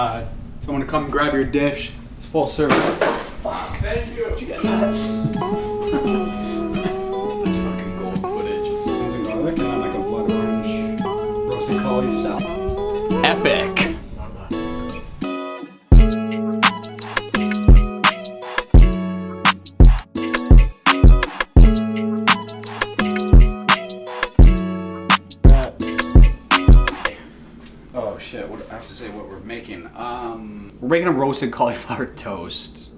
Someone to come grab your dish. It's full service. Fuck. Thank you. Did you get that? That's fucking gold footage. Onions and garlic, and then like a blood orange roasted cauliflower. Epic. Oh shit, what I have to say what we're making. We're making a roasted cauliflower toast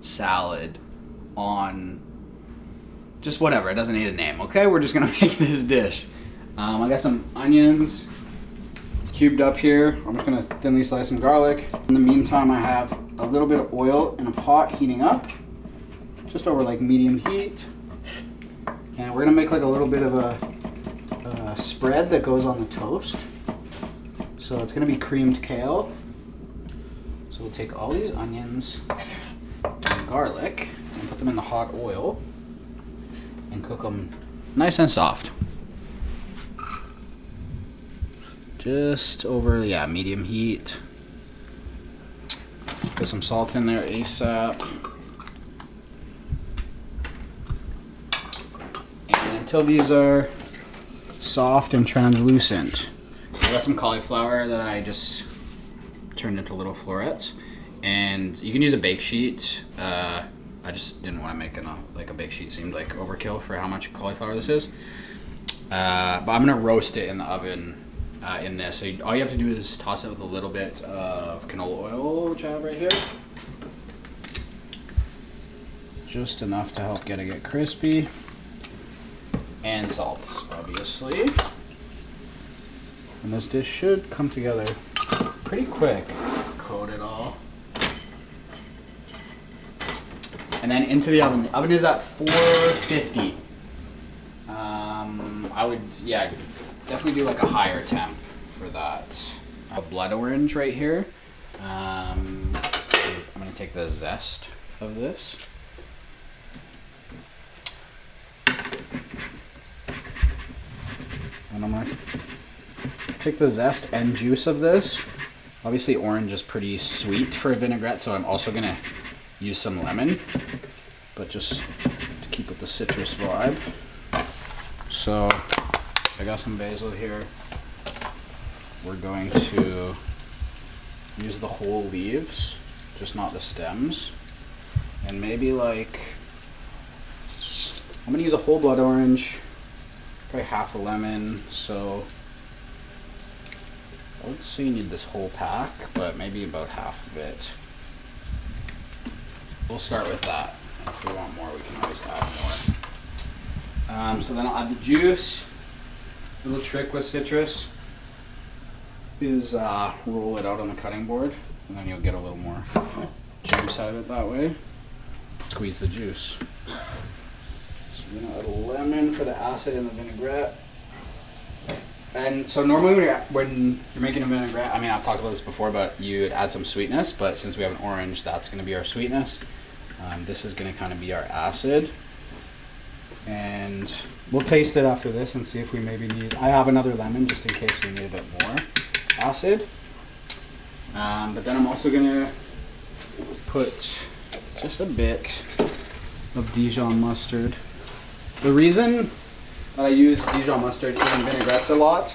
salad on just whatever, it doesn't need a name, okay? We're just gonna make this dish. I got some onions cubed up here. I'm just gonna thinly slice some garlic. In the meantime, I have a little bit of oil in a pot heating up, just over like medium heat. And we're gonna make like a little bit of a spread that goes on the toast. So it's gonna be creamed kale. So we'll take all these onions and garlic and put them in the hot oil and cook them nice and soft. Just over, yeah, medium heat. Put some salt in there ASAP. And until these are soft and translucent. I got some cauliflower that I just turned into little florets, and you can use a bake sheet. I just didn't want to make a bake sheet. It seemed like overkill for how much cauliflower this is. But I'm gonna roast it in the oven in this. So all you have to do is toss it with a little bit of canola oil, which I have right here. Just enough to help get it crispy. And salt, obviously. And this dish should come together pretty quick. Coat it all. And then into the oven. The oven is at 450. I would, yeah, definitely do like a higher temp for that. A blood orange right here. I'm gonna take the zest of this. And I'm gonna take the zest and juice of this. Obviously orange is pretty sweet for a vinaigrette, so I'm also gonna use some lemon, but just to keep with the citrus vibe. So I got some basil here. We're going to use the whole leaves, just not the stems. And maybe like, I'm gonna use a whole blood orange, probably half a lemon, so I would say you need this whole pack, but maybe about half of it. We'll start with that. If we want more, we can always add more. So then I'll add the juice. A little trick with citrus is roll it out on the cutting board, and then you'll get a little more juice out of it that way. Squeeze the juice. So we're gonna add a lemon for the acid in the vinaigrette. And so normally when you're making a vinaigrette, I mean, I've talked about this before, but you'd add some sweetness, but since we have an orange, that's gonna be our sweetness. This is gonna kind of be our acid. And we'll taste it after this and see if we maybe need, I have another lemon just in case we need a bit more acid. But then I'm also gonna put just a bit of Dijon mustard. The reason that I use Dijon mustard in vinaigrettes a lot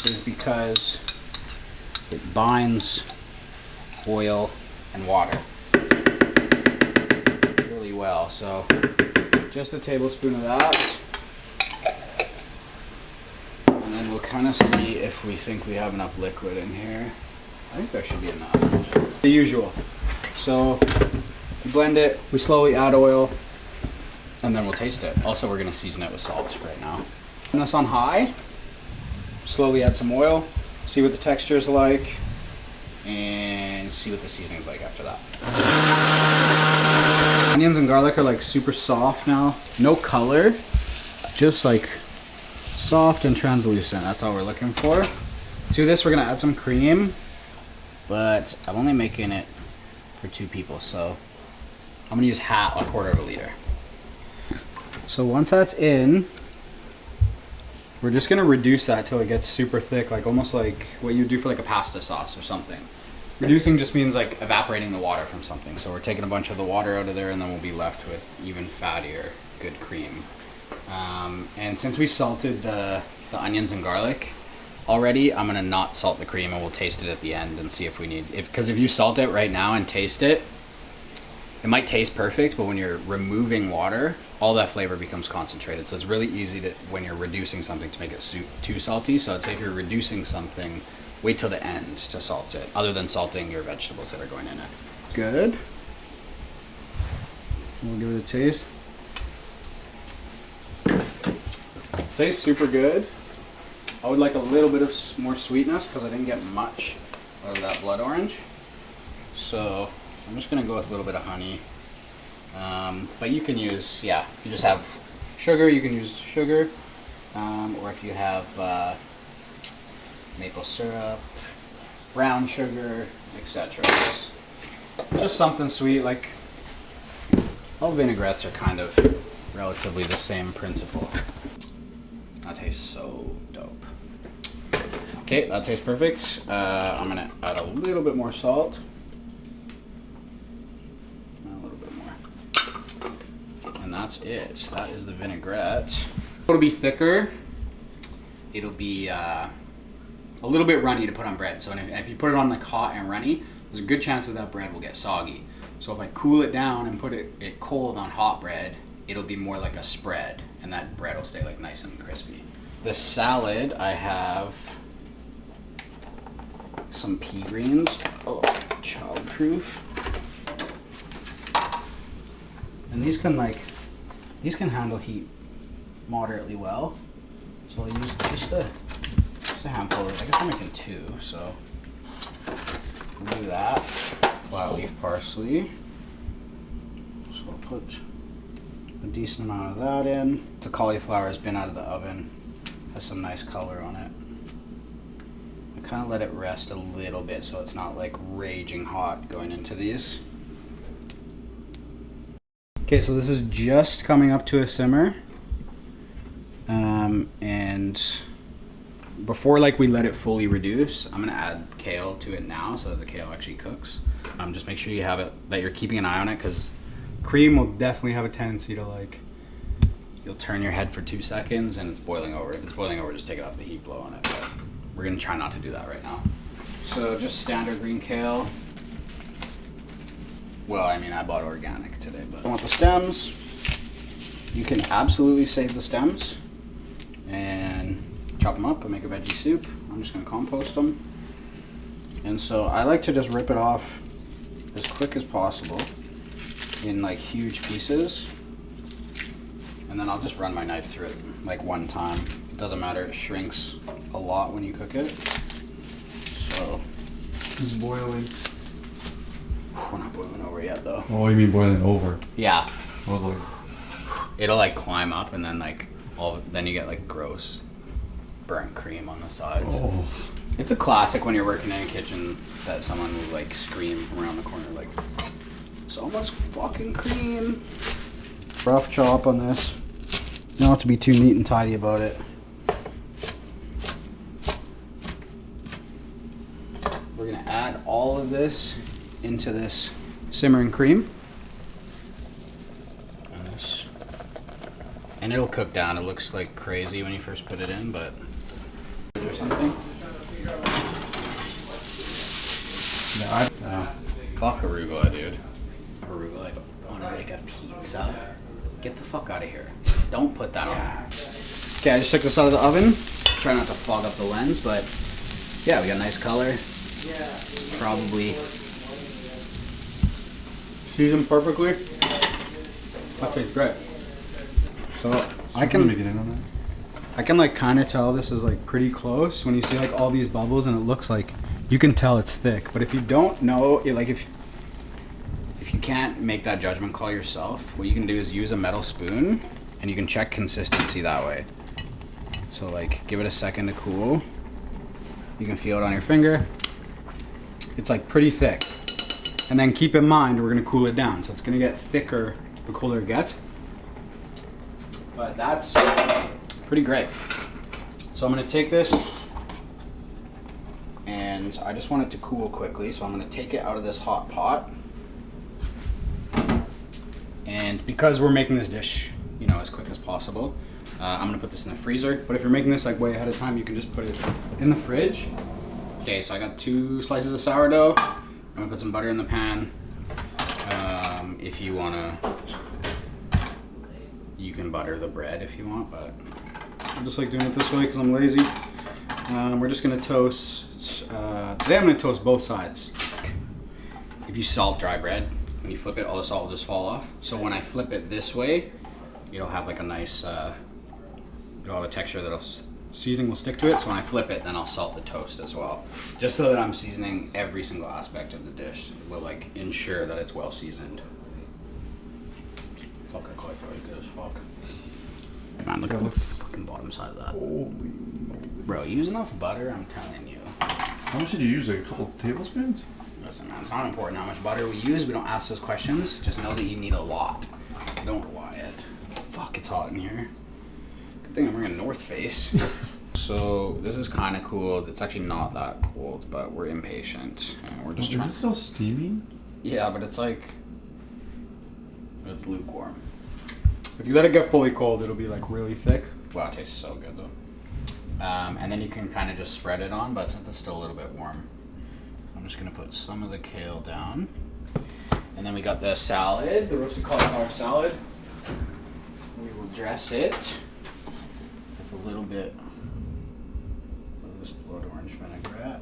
is because it binds oil and water really well. So just a tablespoon of that, and then we'll kind of see if we think we have enough liquid in here. I think there should be enough. The usual. So we blend it, we slowly add oil, and then we'll taste it. Also, we're gonna season it with salt right now. Turn this on high, slowly add some oil, see what the texture is like, and see what the seasoning is like after that. Onions and garlic are like super soft now. No color, just like soft and translucent. That's all we're looking for. To this, we're gonna add some cream, but I'm only making it for 2 people, so I'm gonna use a quarter of a liter. So once that's in, we're just gonna reduce that till it gets super thick, like almost like what you do for like a pasta sauce or something. Reducing just means like evaporating the water from something. So we're taking a bunch of the water out of there and then we'll be left with even fattier, good cream. And since we salted the onions and garlic already, I'm gonna not salt the cream and we'll taste it at the end and see if we need, because if you salt it right now and taste it, it might taste perfect, but when you're removing water, all that flavor becomes concentrated. So it's really easy to, when you're reducing something, to make it too salty. So I'd say if you're reducing something, wait till the end to salt it, other than salting your vegetables that are going in it. Good. We'll give it a taste. Tastes super good. I would like a little bit of more sweetness because I didn't get much out of that blood orange. So I'm just gonna go with a little bit of honey. But you can use, yeah, if you just have sugar, you can use sugar. Or if you have maple syrup, brown sugar, etc. Just something sweet. Like all vinaigrettes are kind of relatively the same principle. That tastes so dope. Okay, that tastes perfect. I'm gonna add a little bit more salt. A little bit more. And that's it. That is the vinaigrette. It'll be thicker. It'll be a little bit runny to put on bread. So if you put it on like hot and runny, there's a good chance that bread will get soggy. So if I cool it down and put it cold on hot bread, it'll be more like a spread, and that bread will stay like nice and crispy. The salad, I have some pea greens. Oh, childproof. And these can handle heat moderately well. So I'll use just a handful of, I guess I'm making 2, so we'll do that. Flat leaf parsley. So I'll put a decent amount of that in. The cauliflower has been out of the oven, has some nice color on it. I kind of let it rest a little bit so it's not like raging hot going into these. Okay, so this is just coming up to a simmer. And before like we let it fully reduce, I'm gonna add kale to it now so that the kale actually cooks. Just make sure you have it, that you're keeping an eye on it, because cream will definitely have a tendency to like, you'll turn your head for 2 seconds and it's boiling over. If it's boiling over, just take it off the heat, blow on it. But we're gonna try not to do that right now. So just standard green kale. Well, I mean, I bought organic today, but I want the stems. You can absolutely save the stems and chop them up and make a veggie soup. I'm just gonna compost them. And so I like to just rip it off as quick as possible in like huge pieces. And then I'll just run my knife through it like one time. It doesn't matter, it shrinks a lot when you cook it. So it's boiling. We're not boiling over yet though. Oh, you mean boiling over? Yeah. I was like, it'll like climb up and then like then you get like gross burnt cream on the sides. oh. It's a classic when you're working in a kitchen that someone will like scream around the corner like, so much fucking cream. Rough chop on this. You don't have to be too neat and tidy about it. We're gonna add all of this into this simmering cream. And it'll cook down. It looks like crazy when you first put it in, but or something. Yeah, fuck arugula, dude. Arugula on like a pizza. Get the fuck out of here. Don't put that on. Okay, I just took this out of the oven. Try not to fog up the lens, but yeah, we got nice color. Probably seasoned perfectly. That tastes great. So I can like kind of tell this is like pretty close when you see like all these bubbles and it looks like, you can tell it's thick. But if you don't know, like if you can't make that judgment call yourself, what you can do is use a metal spoon and you can check consistency that way. So like give it a second to cool. You can feel it on your finger. It's like pretty thick. And then keep in mind, we're gonna cool it down. So it's gonna get thicker the cooler it gets. But that's pretty great. So I'm gonna take this and I just want it to cool quickly, so I'm going to take it out of this hot pot. And because we're making this dish, you know, as quick as possible, I'm going to put this in the freezer. But if you're making this like way ahead of time, you can just put it in the fridge. Okay, so I got 2 slices of sourdough. I'm going to put some butter in the pan. If you want to, you can butter the bread if you want, but I just like doing it this way because I'm lazy. We're just gonna toast, today I'm gonna toast both sides. If you salt dry bread, when you flip it, all the salt will just fall off. So when I flip it this way, it'll have like a nice, it'll have a texture that'll, seasoning will stick to it. So when I flip it, then I'll salt the toast as well. Just so that I'm seasoning every single aspect of the dish. It will like ensure that it's well seasoned. Fuck, that cauliflower is good as fuck. Man, look at the fucking bottom side of that. Holy. Bro, use enough butter, I'm telling you. How much did you use? Like a couple tablespoons? Listen, man, it's not important how much butter we use. We don't ask those questions. Just know that you need a lot. Don't lie it. Fuck, it's hot in here. Good thing I'm wearing North Face. So this is kind of cool. It's actually not that cold, but we're impatient. And we're just Is it still steaming? Yeah, but it's like, it's lukewarm. If you let it get fully cold, it'll be like really thick. Wow, it tastes so good though. And then you can kind of just spread it on, but since it's still a little bit warm, I'm just gonna put some of the kale down. And then we got the salad, the roasted cauliflower salad. We will dress it with a little bit of this blood orange vinaigrette.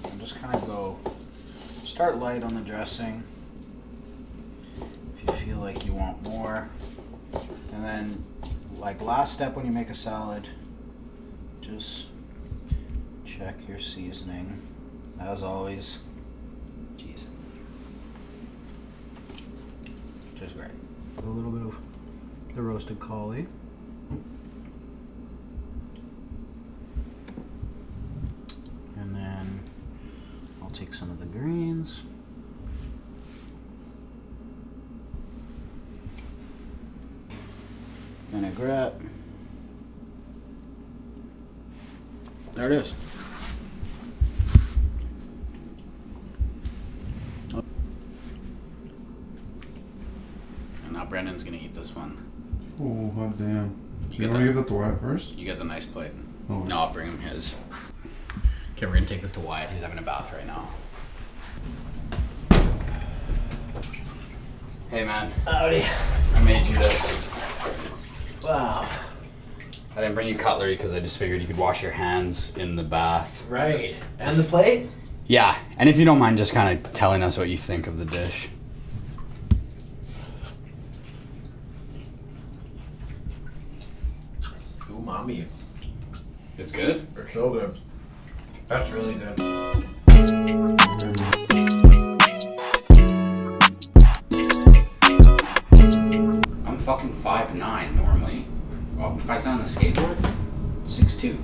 And just kind of start light on the dressing. If you feel like you want more. And then, like last step when you make a salad, just check your seasoning. As always, cheese. Which is great. With a little bit of the roasted cauli. And then I'll take some of the greens. Vinaigrette. There it is. And now Brendan's gonna eat this one. Oh, hot damn. You You want to give that to Wyatt first? You get the nice plate. Oh. No, I'll bring him his. Okay, we're gonna take this to Wyatt. He's having a bath right now. Hey man. Howdy. I made you this. Wow. I didn't bring you cutlery because I just figured you could wash your hands in the bath. Right. And the plate? Yeah, and if you don't mind just kind of telling us what you think of the dish. Umami. It's good? It's so good. That's really good. I'm fucking 5'9" normally. Well, if I stand on the skateboard, 6'2".